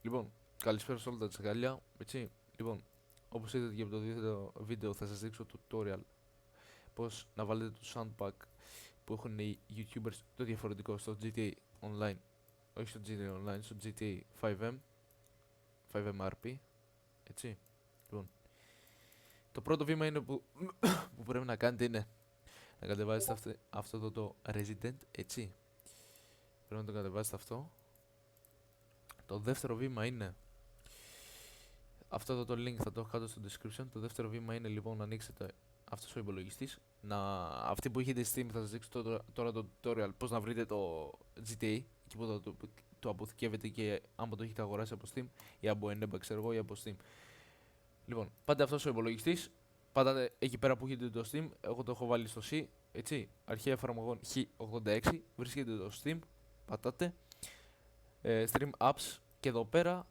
Λοιπόν, καλησπέρα σε όλα τα τσακαλιά. Έτσι, λοιπόν, όπως είδατε και από το βίντεο θα σας δείξω tutorial πώς να βάλετε το soundpack που έχουν οι YouTubers το διαφορετικό στο GTA Online. Όχι στο GTA Online, στο GTA 5M, 5MRP. Έτσι, λοιπόν. Το πρώτο βήμα είναι που πρέπει να κάνετε είναι να κατεβάσετε αυτό εδώ το Resident, έτσι. Πρέπει να το κατεβάσετε αυτό. Το δεύτερο βήμα είναι αυτό εδώ το link, θα το έχω κάτω στο description. Το δεύτερο βήμα είναι λοιπόν να ανοίξετε αυτός ο υπολογιστής. Αυτοί που έχετε Steam θα σας δείξω τώρα το tutorial πώς να βρείτε το GTA, εκεί που το αποθηκεύετε και άμα το έχετε αγοράσει από Steam ή από Eneba, ξέρω εγώ, ή από Steam. Λοιπόν, πάτε αυτός ο υπολογιστής, πατάτε εκεί πέρα που έχετε το Steam. Εγώ το έχω βάλει στο C, έτσι, αρχαία εφαρμογών H86, βρίσκεται το Steam, πατάτε Stream Apps και εδώ πέρα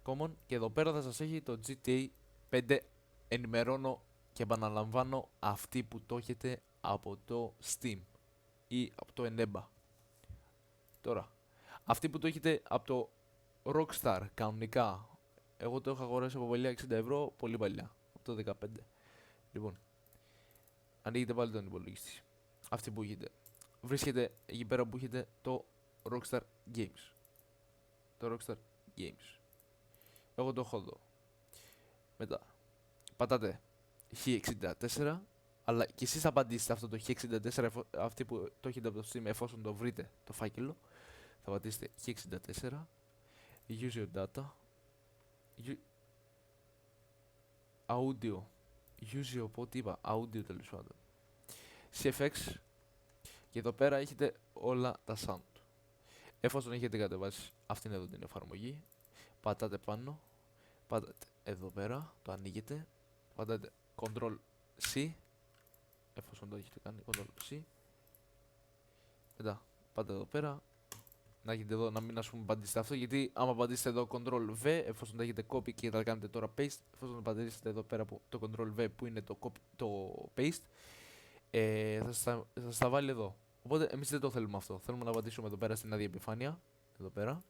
Common, και εδώ πέρα θα σας έχει το GTA 5. Ενημερώνω και επαναλαμβάνω, αυτοί που το έχετε από το Steam ή από το Eneba. Τώρα, αυτοί που το έχετε από το Rockstar κανονικά, εγώ το έχω αγοράσει από παλιά 60 ευρώ, πολύ παλιά, από το 15. Λοιπόν, ανοίγετε πάλι τον υπολογιστή. Αυτοί που έχετε, βρίσκεται εκεί πέρα που έχετε το Rockstar Games. Το Rockstar Games. Εγώ το έχω εδώ. Μετά πατάτε H64, αλλά και εσείς απαντήσετε αυτό το H64, αυτοί που το έχετε από το Steam, εφόσον το βρείτε το φάκελο. Θα πατήσετε H64, use your data, audio, use your τι είπα, audio τέλος πάντων, CFX, και εδώ πέρα έχετε όλα τα sound. Εφόσον έχετε κατεβάσει αυτήν εδώ την εφαρμογή, πατάτε πάνω, πατάτε εδώ πέρα, το ανοίγετε, πατάτε Ctrl C, εφόσον το έχετε κάνει, Ctrl C. Μετά πάτε εδώ πέρα, να έχετε εδώ, να μην ας πούμε πατήσετε αυτό, γιατί άμα πατήσετε εδώ Ctrl V, εφόσον το έχετε copy και θα κάνετε τώρα paste, εφόσον πατήσετε εδώ πέρα το Ctrl V που είναι το paste, θα σας τα βάλει εδώ. Οπότε εμείς δεν το θέλουμε αυτό, θέλουμε να πατήσουμε εδώ πέρα στην άδεια επιφάνεια, εδώ πέρα,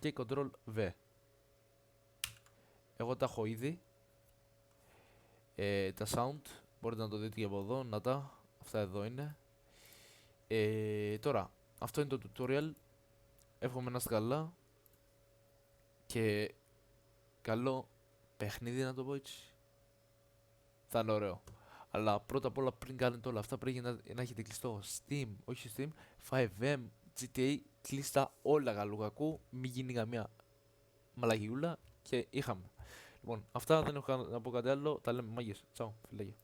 και Ctrl V. Εγώ τα έχω ήδη, τα sound, μπορείτε να το δείτε και από εδώ, να αυτά εδώ είναι. Τώρα, αυτό είναι το tutorial. Εύχομαι να είστε καλά και καλό παιχνίδι, να το πω έτσι. Θα είναι ωραίο. Αλλά πρώτα απ' όλα, πριν κάνετε όλα αυτά, πρέπει να έχετε κλειστό Steam, όχι Steam, 5M, GTA, κλειστά όλα καλού κακού, μην γίνει καμία μαλαγιούλα και είχαμε. Λοιπόν, αυτά, δεν έχω να πω κάτι άλλο, τα λέμε μάγες. Τσάου, φιλάκια.